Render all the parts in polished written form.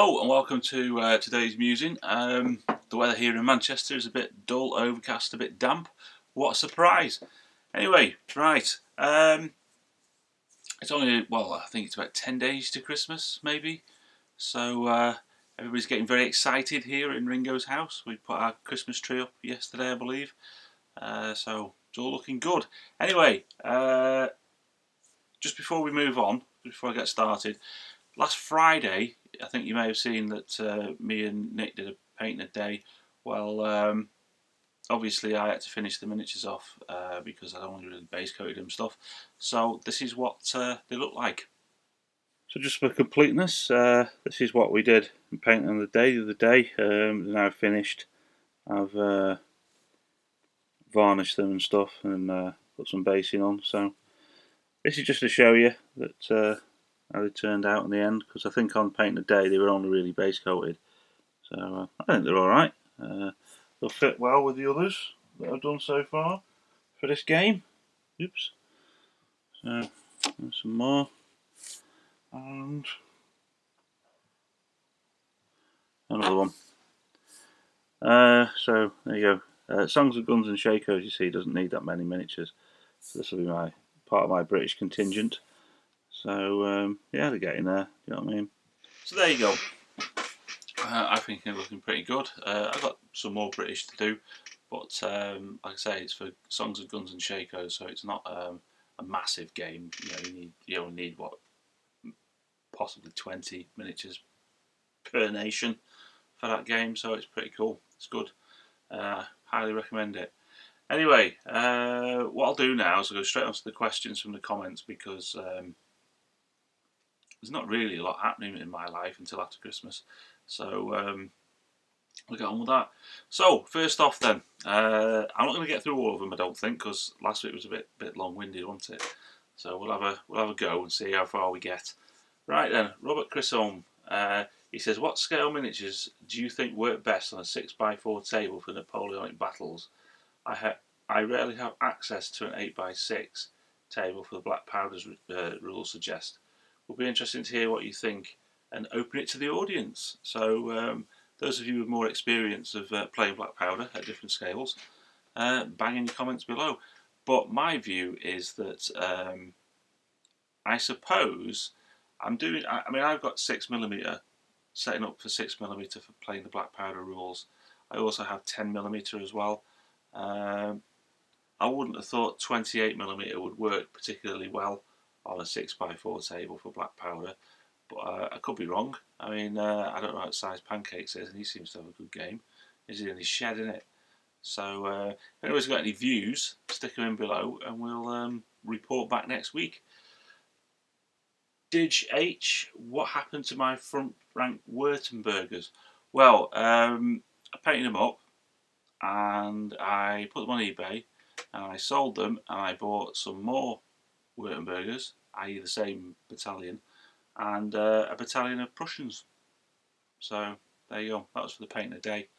Hello and welcome to today's musing. The weather here in Manchester is a bit dull, overcast, a bit damp. What a surprise! Anyway, right. It's only, well, I think it's about 10 days to Christmas, maybe. So everybody's getting very excited here in Ringo's house. We put our Christmas tree up yesterday, I believe. So it's all looking good. Anyway, just before we move on, before I get started, last Friday, I think you may have seen that me and Nick did a paint a day. Well, obviously I had to finish the miniatures off because I'd only really base coated them stuff. So this is what they look like. So just for completeness, this is what we did in painting on the other day. They're now finished. I've varnished them and stuff and put some basing on. So this is just to show you that how they turned out in the end, because I think on paint a day they were only really base coated. So I think they're alright. They'll fit well with the others that I've done so far for this game. Oops. So there's some more. And another one. So there you go. Songs of Guns and Shakos, you see, doesn't need that many miniatures. So this will be my part of my British contingent. So yeah, they're getting there. You know what I mean? So there you go. I think they're looking pretty good. I've got some more British to do, but like I say, it's for Songs of Guns and Shakos, so it's not a massive game. You only need what, possibly 20 miniatures per nation for that game, so it's pretty cool. It's good. Highly recommend it. Anyway, what I'll do now is I'll go straight onto the questions from the comments, because there's not really a lot happening in my life until after Christmas. So we'll get on with that. So first off then, I'm not going to get through all of them, I don't think, because last week was a bit long-winded, wasn't it? So we'll have a go and see how far we get. Right then, Robert Chisholm, he says, what scale miniatures do you think work best on a 6x4 table for Napoleonic battles? I rarely have access to an 8x6 table for the black powders rules suggest. Will be interesting to hear what you think and open it to the audience. So those of you with more experience of playing black powder at different scales, bang in your comments below. But my view is that I suppose I've got 6mm setting up for 6mm for playing the black powder rules. I also have 10mm as well. I wouldn't have thought 28mm would work particularly well on a 6x4 table for black powder, but I could be wrong. I mean, I don't know what size Pancakes is, and he seems to have a good game. Is he in his shed, in it? So if anyone's got any views, stick them in below and we'll report back next week. Dig H, what happened to my front rank Württembergers? Well, I painted them up and I put them on eBay and I sold them, and I bought some more Württembergers, i.e. the same battalion, and a battalion of Prussians. So there you go. That was for the paint a day.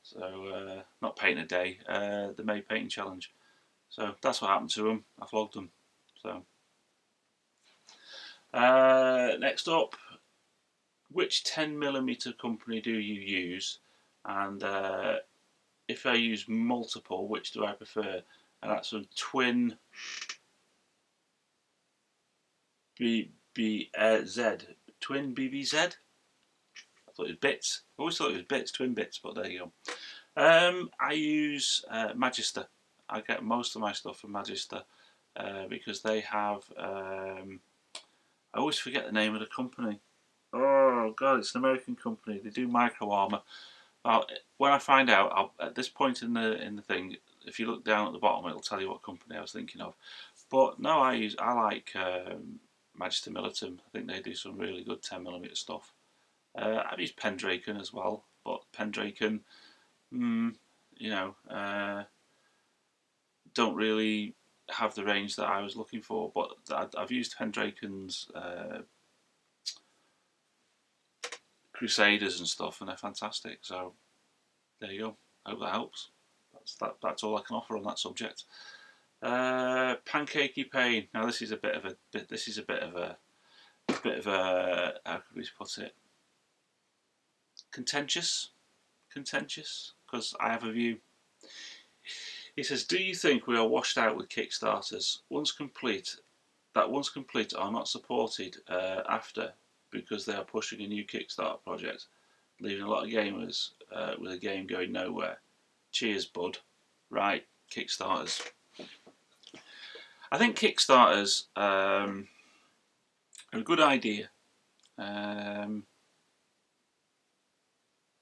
So not paint a day, the May painting challenge. So that's what happened to them. I flogged them. So next up, which 10mm company do you use? And if I use multiple, which do I prefer? And that's a twin BBZ. Twin BBZ? I thought it was bits. I always thought it was bits, twin bits, but there you go. I use Magister. I get most of my stuff from Magister because they have. I always forget the name of the company. Oh God, it's an American company. They do micro armor. Well, when I find out, at this point in the thing, if you look down at the bottom, it'll tell you what company I was thinking of. But no, I like Magister Militum. I think they do some really good 10mm stuff. I've used Pendraken as well, but Pendraken, don't really have the range that I was looking for. But I've used Pendraken's Crusaders and stuff, and they're fantastic. So there you go. I hope that helps. That's all I can offer on that subject. Pancakey Pain. Now this is a bit of a how could we put it? contentious, because I have a view. He says, "Do you think we are washed out with Kickstarters once complete are not supported after because they are pushing a new Kickstarter project, leaving a lot of gamers with a game going nowhere? Cheers, bud." Right, Kickstarters. I think Kickstarters are a good idea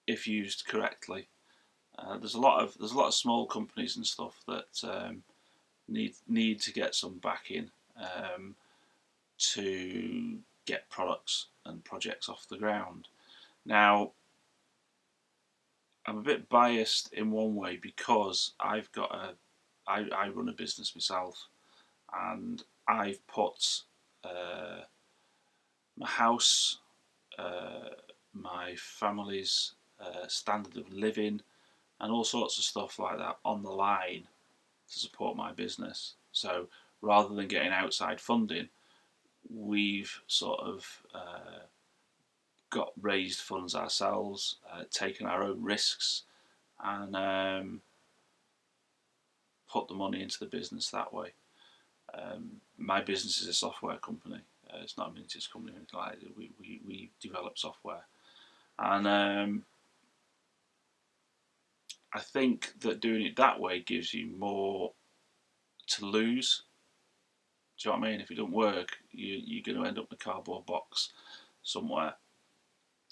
if used correctly. There's a lot of small companies and stuff that need to get some backing to get products and projects off the ground. Now, I'm a bit biased in one way because I run a business myself, and I've put my house, my family's standard of living, and all sorts of stuff like that on the line to support my business. So rather than getting outside funding, we've sort of got raised funds ourselves, taken our own risks, and put the money into the business that way. My business is a software company. It's not a miniatures company or anything like that. We develop software, and I think that doing it that way gives you more to lose. Do you know what I mean? If it doesn't work, you're going to end up in a cardboard box somewhere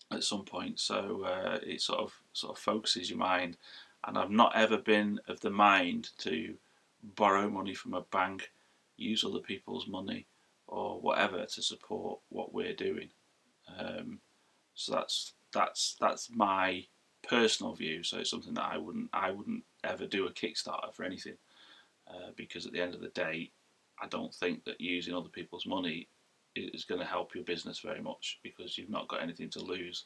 at some point. So it sort of focuses your mind. And I've not ever been of the mind to borrow money from a bank, use other people's money, or whatever to support what we're doing. So that's my personal view. So it's something that I wouldn't ever do a Kickstarter for anything, because at the end of the day, I don't think that using other people's money is going to help your business very much because you've not got anything to lose.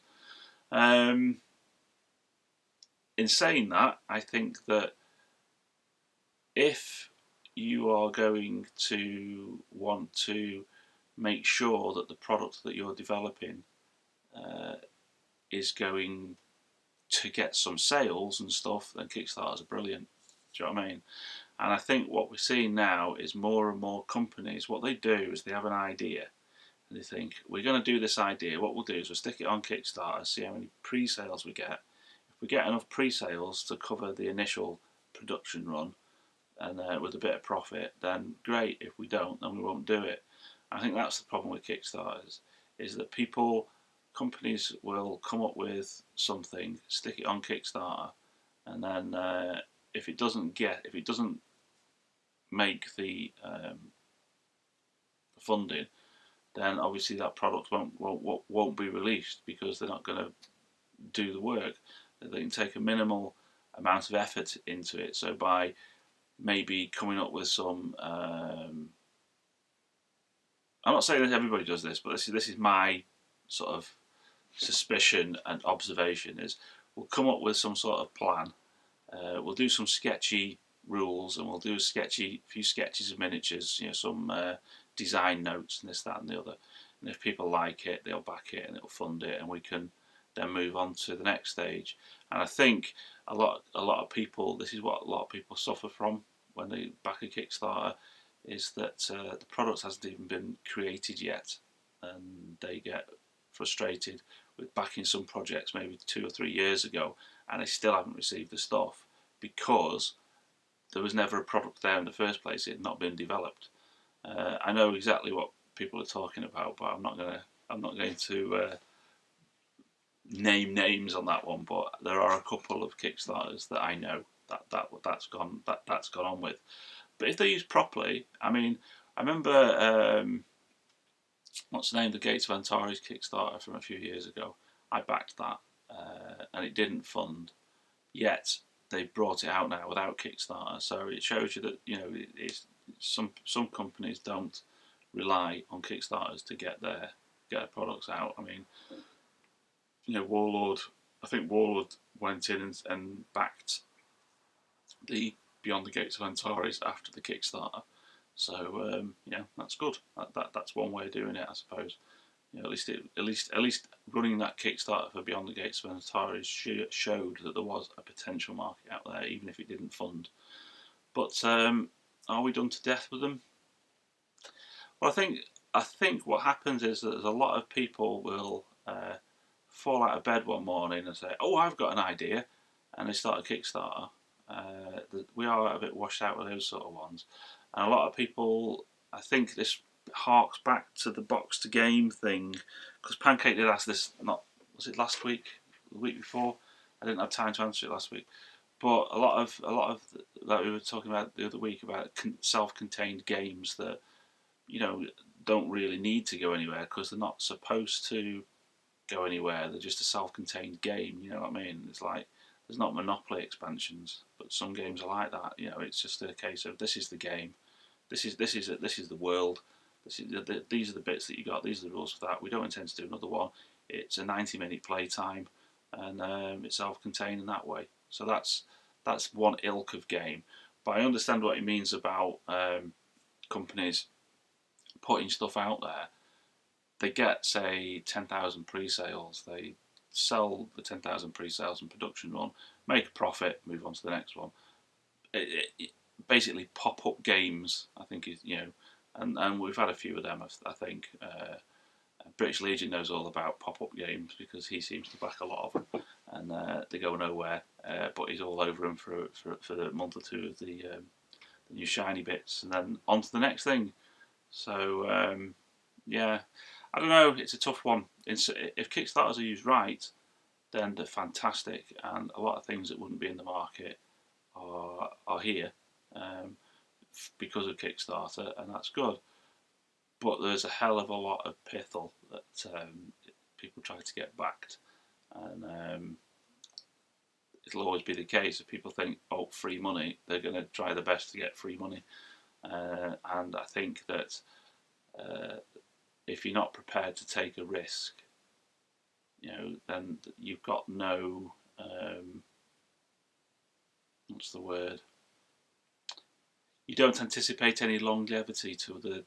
In saying that, I think that if you are going to want to make sure that the product that you're developing is going to get some sales and stuff, then Kickstarters are brilliant. Do you know what I mean? And I think what we're seeing now is more and more companies, what they do is they have an idea and they think, we're going to do this idea. What we'll do is we'll stick it on Kickstarter, see how many pre-sales we get. If we get enough pre-sales to cover the initial production run and with a bit of profit, then great. If we don't, then we won't do it. I think that's the problem with Kickstarters, is that companies will come up with something, stick it on Kickstarter, and then if it doesn't make the funding, then obviously that product won't be released because they're not going to do the work. They can take a minimal amount of effort into it. So by maybe coming up with some, I'm not saying that everybody does this, but this is my sort of suspicion and observation, is we'll come up with some sort of plan. We'll do some sketchy rules, and we'll do a few sketches of miniatures, some design notes and this, that, and the other. And if people like it, they'll back it and it'll fund it, and we can then move on to the next stage. And I think a lot of people, this is what a lot of people suffer from when they back a Kickstarter, is that the product hasn't even been created yet, and they get frustrated with backing some projects maybe 2 or 3 years ago, and they still haven't received the stuff because there was never a product there in the first place. It had not been developed. I know exactly what people are talking about, but I'm not going to name names on that one. But there are a couple of Kickstarters that I know that's gone on with. But if they're used properly, I mean, I remember what's the name? The Gates of Antares Kickstarter from a few years ago. I backed that, and it didn't fund. Yet they've brought it out now without Kickstarter, so it shows you that some companies don't rely on Kickstarters to get their products out. I mean, Warlord. I think Warlord went in and backed the Beyond the Gates of Antares after the Kickstarter. So that's good. That's one way of doing it, I suppose. You know, at least running that Kickstarter for Beyond the Gates of Atari showed that there was a potential market out there, even if it didn't fund. But are we done to death with them? Well, I think what happens is that there's a lot of people will fall out of bed one morning and say, "Oh, I've got an idea," and they start a Kickstarter. We are a bit washed out with those sort of ones, and a lot of people. I think this harks back to the box to game thing, because Pancake did ask this. Not was it last week, the week before? I didn't have time to answer it last week. But a lot of that we were talking about the other week about self-contained games that don't really need to go anywhere because they're not supposed to go anywhere. They're just a self-contained game. You know what I mean? It's like there's not Monopoly expansions, but some games are like that. It's just a case of this is the game, this is the world. These are the bits that you got. These are the rules for that. We don't intend to do another one. It's a 90-minute playtime, and it's self-contained in that way. So that's one ilk of game. But I understand what he means about companies putting stuff out there. They get, say, 10,000 pre-sales. They sell the 10,000 pre-sales and production run, make a profit, move on to the next one. Basically, pop-up games, I think, and we've had a few of them, I think. British Legion knows all about pop-up games because he seems to back a lot of them, and they go nowhere. But he's all over them for a month or two of the new shiny bits, and then on to the next thing. So yeah, I don't know. It's a tough one. If Kickstarters are used right, then they're fantastic, and a lot of things that wouldn't be in the market are here because of Kickstarter, and that's good. But there's a hell of a lot of pithel that people try to get backed, and it'll always be the case. If people think, "Oh, free money," they're going to try their best to get free money, and I think that if you're not prepared to take a risk, then you've got no what's the word? You don't anticipate any longevity to the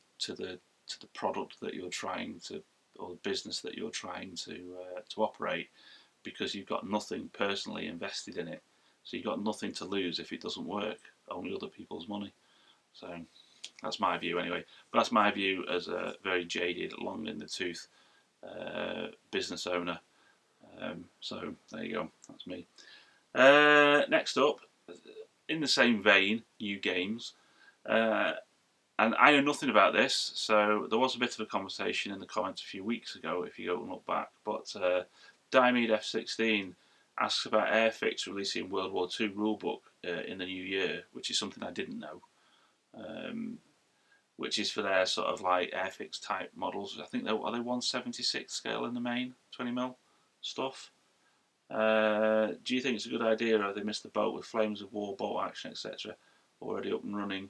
product that you're trying to, or the business that you're trying to operate, because you've got nothing personally invested in it. So you've got nothing to lose if it doesn't work. Only other people's money. So that's my view anyway. But that's my view as a very jaded, long in the tooth business owner. So there you go. That's me. Next up, in the same vein, new games. And I know nothing about this, so there was a bit of a conversation in the comments a few weeks ago, if you go and look back. But Diamede F16 asks about Airfix releasing World War II rulebook in the new year, which is something I didn't know. Which is for their sort of like Airfix type models. I think are they 1/76 scale in the main, 20mm stuff. Do you think it's a good idea, or have they missed the boat with Flames of War, bolt action, etc. already up and running?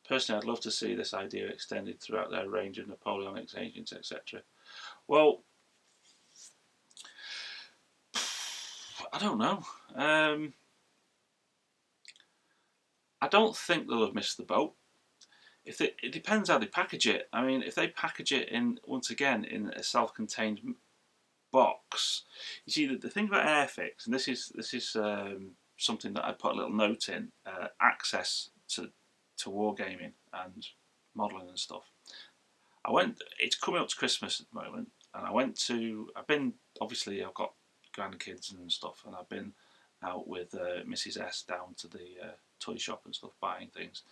Personally, I'd love to see this idea extended throughout their range of Napoleonic agents, etc. Well, I don't know. I don't think they'll have missed the boat. It depends how they package it. I mean, if they package it once again in a self-contained box, you see the thing about Airfix, and this is something that I put a little note in: access to wargaming and modelling and stuff. It's coming up to Christmas at the moment, and I've got grandkids and stuff, and I've been out with Mrs. S down to the toy shop and stuff, buying things.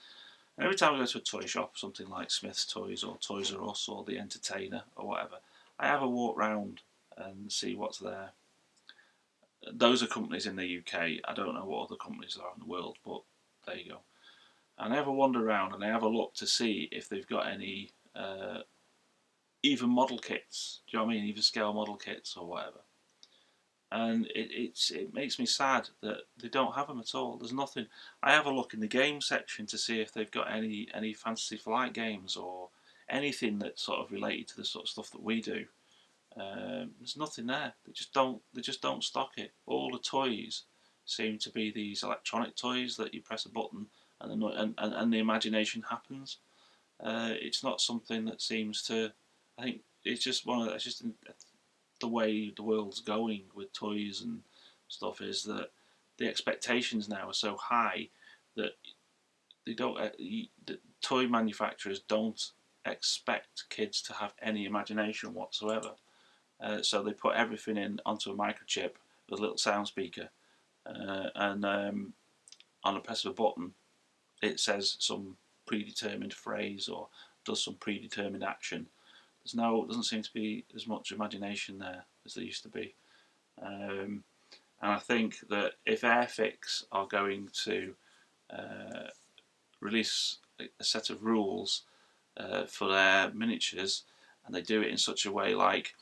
And every time I go to a toy shop, something like Smith's Toys or Toys R Us or The Entertainer or whatever, I have a walk round and see what's there. Those are companies in the UK. I don't know what other companies there are in the world, but there you go. And I have a wander around and I have a look to see if they've got any even model kits. Do you know what I mean? Even scale model kits or whatever. And it makes me sad that they don't have them at all. There's nothing. I have a look in the game section to see if they've got any Fantasy Flight games or anything that's sort of related to the sort of stuff that we do. There's nothing there. They just don't stock it. All the toys seem to be these electronic toys that you press a button and the imagination happens. It's not something that seems to. I think it's just it's just the way the world's going with toys and stuff, is that the expectations now are so high that they don't. The toy manufacturers don't expect kids to have any imagination whatsoever. So they put everything in onto a microchip with a little sound speaker, and on the press of a button, it says some predetermined phrase or does some predetermined action. Doesn't seem to be as much imagination there as there used to be. And I think that if Airfix are going to release a set of rules for their miniatures, and they do it in such a way, like,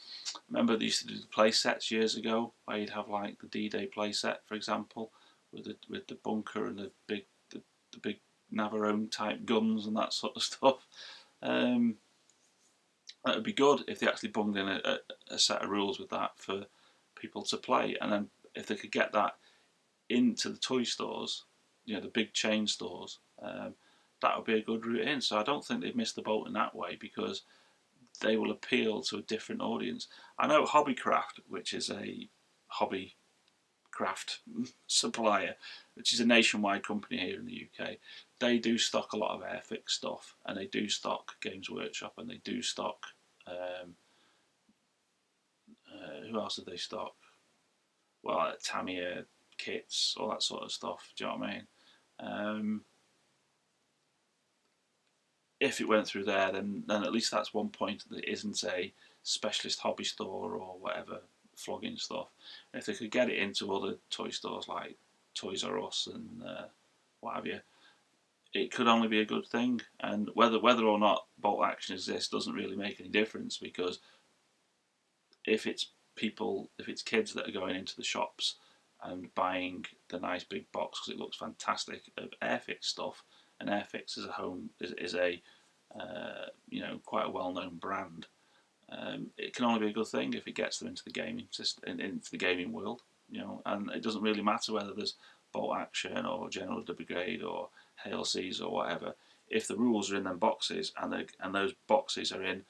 remember they used to do the play sets years ago, where you'd have like the D-Day play set, for example, with the bunker and the big Navarone type guns and that sort of stuff. That would be good if they actually bunged in a set of rules with that for people to play, and then if they could get that into the toy stores, the big chain stores, that would be a good route in. So I don't think they've missed the boat in that way, because they will appeal to a different audience. I know Hobbycraft, which is a hobby craft supplier, which is a nationwide company here in the UK, they do stock a lot of Airfix stuff, and they do stock Games Workshop, and they do stock who else did they stock? Well, Tamiya kits, all that sort of stuff. Do you know what I mean? If it went through there, then at least that's one point that isn't a specialist hobby store or whatever flogging stuff. And if they could get it into other toy stores like Toys R Us and what have you, it could only be a good thing. And whether or not bolt action exists doesn't really make any difference, because if it's kids that are going into the shops and buying the nice big box because it looks fantastic of Airfix stuff, and Airfix is a quite a well-known brand. It can only be a good thing if it gets them into the gaming system, into the gaming world. And it doesn't really matter whether there's bolt action or general brigade or hail seas or whatever. If the rules are in them boxes, and those boxes are in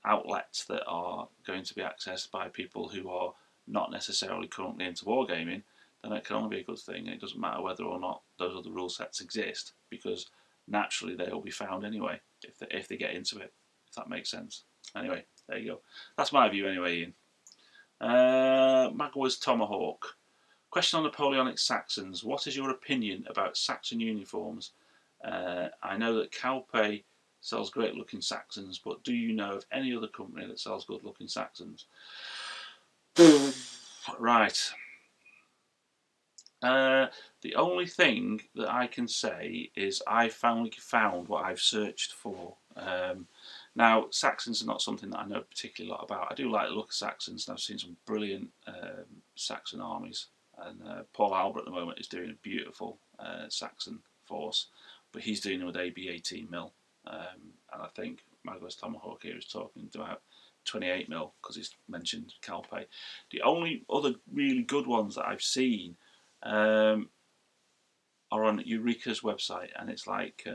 outlets that are going to be accessed by people who are not necessarily currently into wargaming, then it can only be a good thing. It doesn't matter whether or not those other rule sets exist, because naturally they will be found anyway if they get into it, if that makes sense. Anyway, there you go. That's my view anyway, Ian. Magwa's Tomahawk. Question on Napoleonic Saxons. What is your opinion about Saxon uniforms? I know that Calpe sells great looking Saxons, but do you know of any other company that sells good looking Saxons? Right. The only thing that I can say is I finally found what I've searched for. Now, Saxons are not something that I know particularly a lot about. I do like the look of Saxons, and I've seen some brilliant Saxon armies. And Paul Albert at the moment is doing a beautiful Saxon force, but he's doing it with AB 18mm. And I think Magwa's Tomahawk here is talking about 28mm, because he's mentioned Calpe. The only other really good ones that I've seen are on Eureka's website, and it's like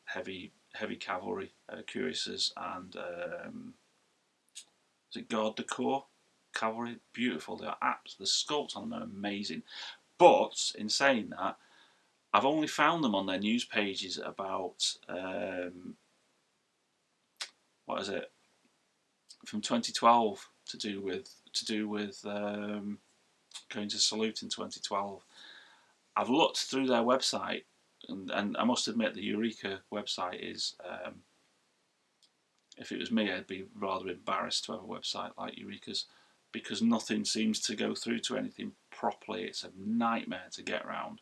heavy cavalry cuirasses and is it Garde du Corps cavalry? Beautiful. They are the sculpts on them are amazing. But in saying that, I've only found them on their news pages about what is it, from 2012, to do with going to Salute in 2012. I've looked through their website, and I must admit the Eureka website is, if it was me, I'd be rather embarrassed to have a website like Eureka's, because nothing seems to go through to anything properly. It's a nightmare to get around.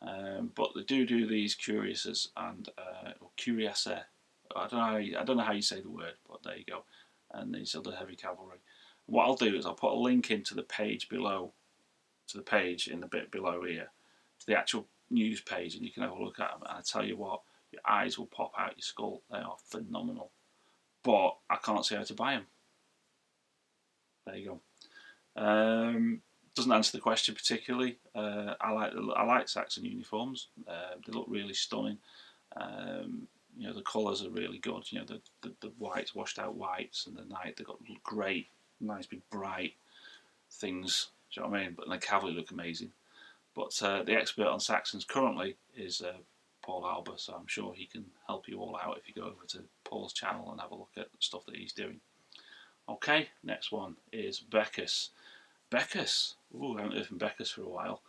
But they do these cuirasses and or cuirasse. I don't know how you say the word, but there you go. And these other heavy cavalry. What I'll do is I'll put a link into the page below, to the page in the bit below here, to the actual news page, and you can have a look at them. And I tell you what, your eyes will pop out your skull. They are phenomenal. But I can't see how to buy them. There you go. Doesn't answer the question particularly. I like Saxon uniforms. They look really stunning. You know, the colours are really good. You know, the whites, washed out whites, and the night they've got great, nice big bright things. Do you know what I mean? But the cavalry look amazing. But the expert on Saxons currently is Paul Alba, so I'm sure he can help you all out if you go over to Paul's channel and have a look at the stuff that he's doing. Okay, next one is Beckus. Beckus. Ooh, I haven't heard from Beckus for a while.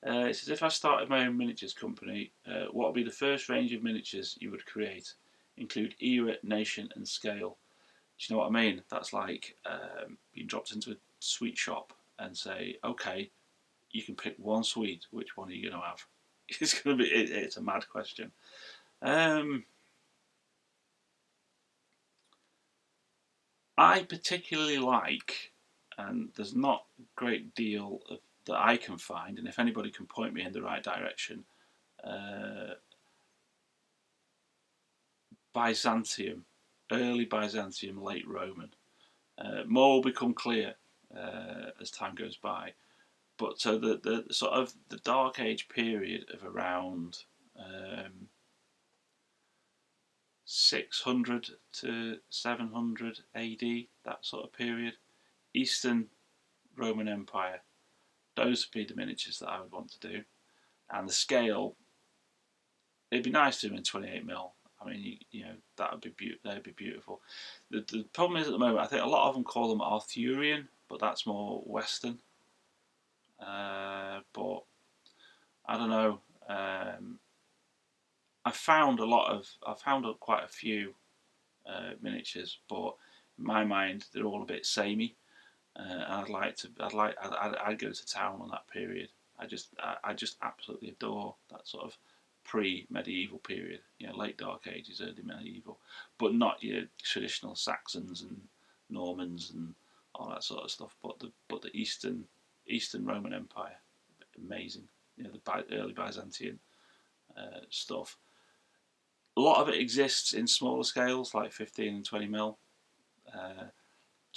It says, if I started my own miniatures company, what would be the first range of miniatures you would create? Include era, nation, and scale. Do you know what I mean? That's like being dropped into a sweet shop and say, okay, you can pick one sweet. Which one are you going to have? It's going to be. It's a mad question. I particularly like, and there's not a great deal of that I can find, and if anybody can point me in the right direction, Byzantium, early Byzantium, late Roman. More will become clear as time goes by, but so the sort of the Dark Age period of around 600 to 700 AD, that sort of period, Eastern Roman Empire. Those would be the miniatures that I would want to do, and the scale. It'd be nice to do them in 28mm. I mean, you know, that'd be beautiful. The problem is at the moment, I think a lot of them call them Arthurian, but that's more Western. But I don't know. I've found quite a few miniatures, but in my mind they're all a bit samey. I'd go to town on that period. I just absolutely adore that sort of pre-medieval period. You know, late Dark Ages, early medieval, but not your traditional Saxons and Normans and all that sort of stuff. But the Eastern Roman Empire, amazing. You know, the early Byzantine stuff. A lot of it exists in smaller scales, like 15 and 20mm.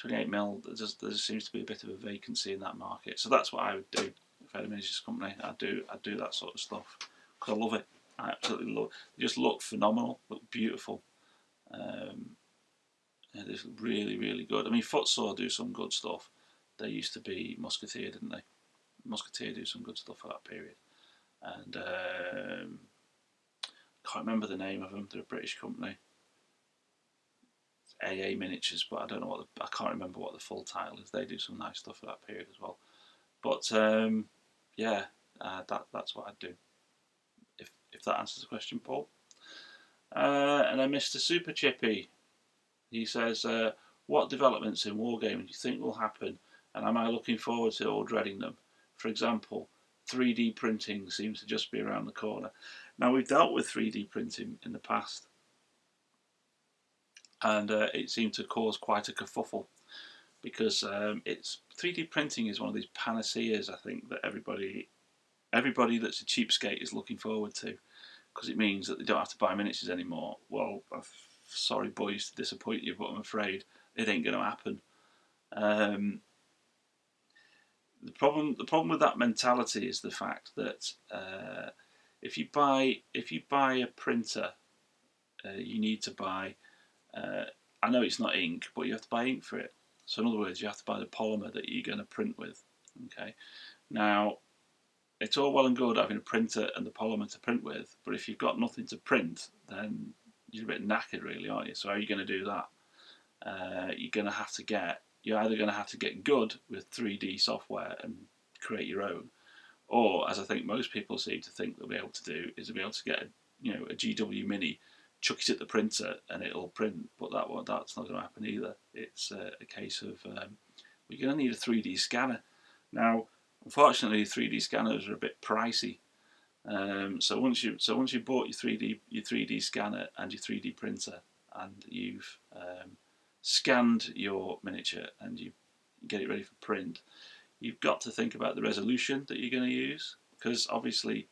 28mm, there seems to be a bit of a vacancy in that market. So that's what I would do if I had a miniatures company. I'd do that sort of stuff because I love it. I absolutely love it. They just look phenomenal, look beautiful. They just look really, really good. I mean, Footsore do some good stuff. They used to be Musketeer, didn't they? Musketeer do some good stuff for that period. And can't remember the name of them. They're a British company. AA Miniatures, but I don't know I can't remember what the full title is. They do some nice stuff for that period as well. But yeah, that's what I'd do. If that answers the question, Paul. And then Mr. Super Chippy, he says, what developments in wargaming do you think will happen, and am I looking forward to or dreading them? For example, 3D printing seems to just be around the corner. Now, we've dealt with 3D printing in the past, and it seemed to cause quite a kerfuffle because 3D printing is one of these panaceas, I think, that everybody that's a cheapskate is looking forward to, because it means that they don't have to buy miniatures anymore. Well, sorry boys to disappoint you, but I'm afraid it ain't going to happen. The problem with that mentality is the fact that if you buy a printer, you need to buy. I know it's not ink, but you have to buy ink for it. So in other words, you have to buy the polymer that you're going to print with. Okay, now it's all well and good having a printer and the polymer to print with, but if you've got nothing to print, then you're a bit knackered, really, aren't you? So how are you going to do that? You're either going to have to get good with 3D software and create your own, or, as I think most people seem to think they'll be able to do, is to be able to get a GW Mini, chuck it at the printer and it'll print. But that's not going to happen either. It's a case of we're going to need a 3D scanner. Now, unfortunately, 3D scanners are a bit pricey. So once you bought your 3D scanner and your 3D printer, and you've scanned your miniature and you get it ready for print, you've got to think about the resolution that you're going to use, because obviously,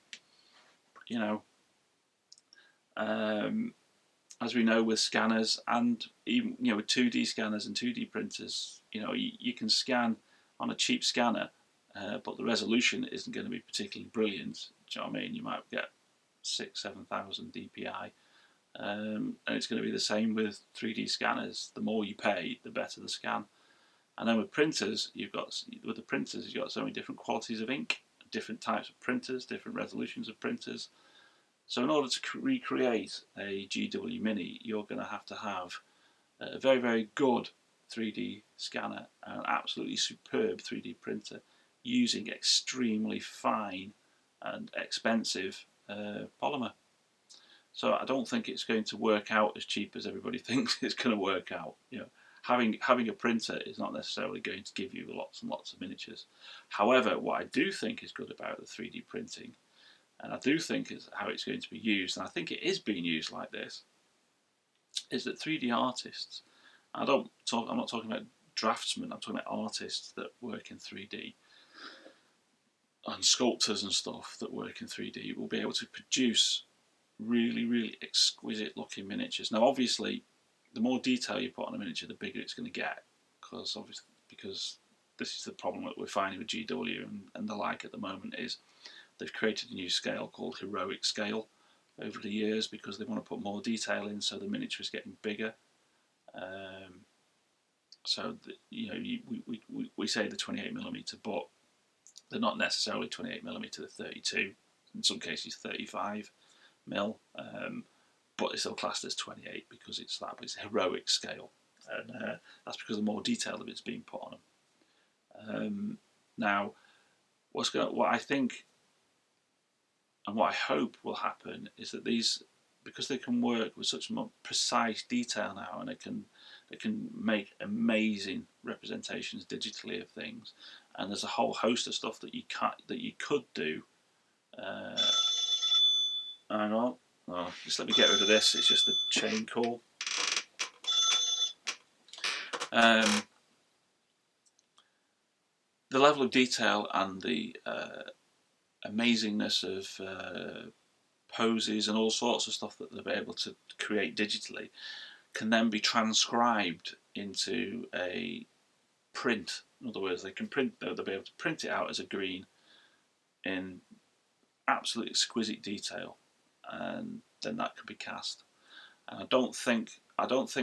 as we know with scanners and even with 2D scanners and 2D printers, you can scan on a cheap scanner, but the resolution isn't going to be particularly brilliant. Do you know what I mean? You might get 6,000-7,000 DPI, And it's going to be the same with 3D scanners. The more you pay, the better the scan. And then with printers, you've got so many different qualities of ink, different types of printers, different resolutions of printers. So in order to recreate a GW Mini, you're going to have a very, very good 3D scanner and an absolutely superb 3D printer using extremely fine and expensive polymer. So I don't think it's going to work out as cheap as everybody thinks it's going to work out. Having a printer is not necessarily going to give you lots and lots of miniatures. However, what I do think is good about the 3D printing, and I do think is how it's going to be used, and I think it is being used like this, is that 3D artists, I'm not talking about draftsmen, I'm talking about artists that work in 3D, and sculptors and stuff that work in 3D will be able to produce really, really exquisite looking miniatures. Now obviously, the more detail you put on a miniature, the bigger it's going to get, because this is the problem that we're finding with GW and the like at the moment, is they've created a new scale called heroic scale over the years because they want to put more detail in, so the miniature is getting bigger. We say the 28mm, but they're not necessarily 28mm, they're 32, in some cases 35mm, but it's still classed as 28 because it's a heroic scale, and that's because the more detail of it's being put on them. Now, what I think and what I hope will happen is that these, because they can work with such precise detail now, and they can make amazing representations digitally of things, and there's a whole host of stuff that you could do. Hang on. Oh, just let me get rid of this. It's just a chain call. The level of detail and the amazingness of poses and all sorts of stuff that they'll be able to create digitally can then be transcribed into a print. In other words, they'll be able to print it out as a green in absolutely exquisite detail, and then that can be cast. And I don't think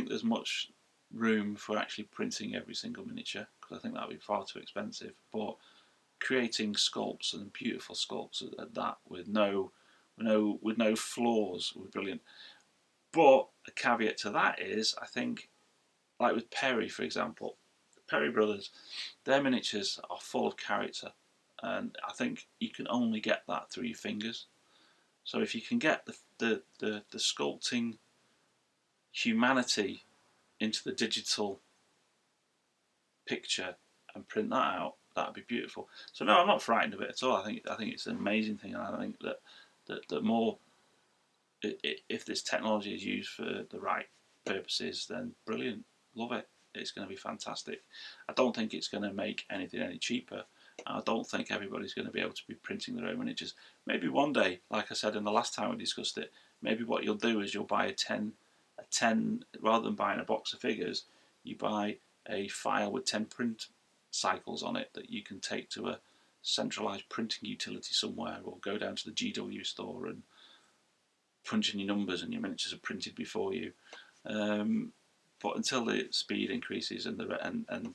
there's much room for actually printing every single miniature, because I think that would be far too expensive. But creating sculpts, and beautiful sculpts at that, with no flaws, would be brilliant. But a caveat to that is, I think, like with Perry, for example, the Perry brothers, their miniatures are full of character, and I think you can only get that through your fingers. So if you can get the sculpting humanity into the digital picture and print that out, that'd be beautiful. So no, I'm not frightened of it at all. I think it's an amazing thing, and I think that more, if this technology is used for the right purposes, then brilliant, love it. It's going to be fantastic. I don't think it's going to make anything any cheaper. I don't think everybody's going to be able to be printing their own miniatures. Maybe one day, like I said in the last time we discussed it, maybe what you'll do is you'll buy a 10, rather than buying a box of figures, you buy a file with 10 print cycles on it that you can take to a centralised printing utility somewhere, or go down to the GW store and punch in your numbers and your miniatures are printed before you. But until the speed increases and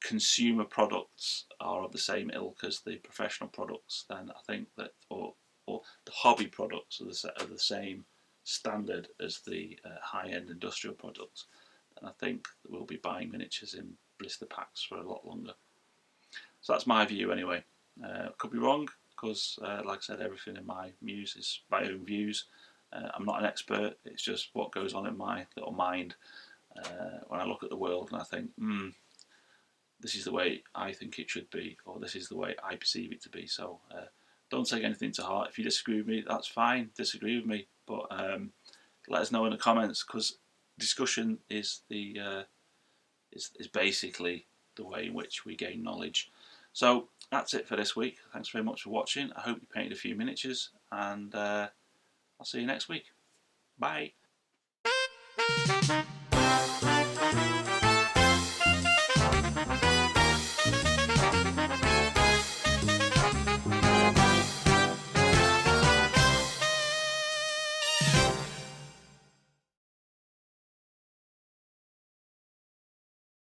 consumer products are of the same ilk as the professional products, then I think that, or the hobby products are the same standard as the high-end industrial products, then I think that we'll be buying miniatures in blister packs for a lot longer. So that's my view anyway. Could be wrong, because like I said, everything in my muse is my own views. I'm not an expert, it's just what goes on in my little mind when I look at the world and I think, this is the way I think it should be, or this is the way I perceive it to be. So don't take anything to heart. If you disagree with me, that's fine, disagree with me, but let us know in the comments, because discussion is basically the way in which we gain knowledge. So that's it for this week. Thanks very much for watching. I hope you painted a few miniatures, and I'll see you next week. Bye.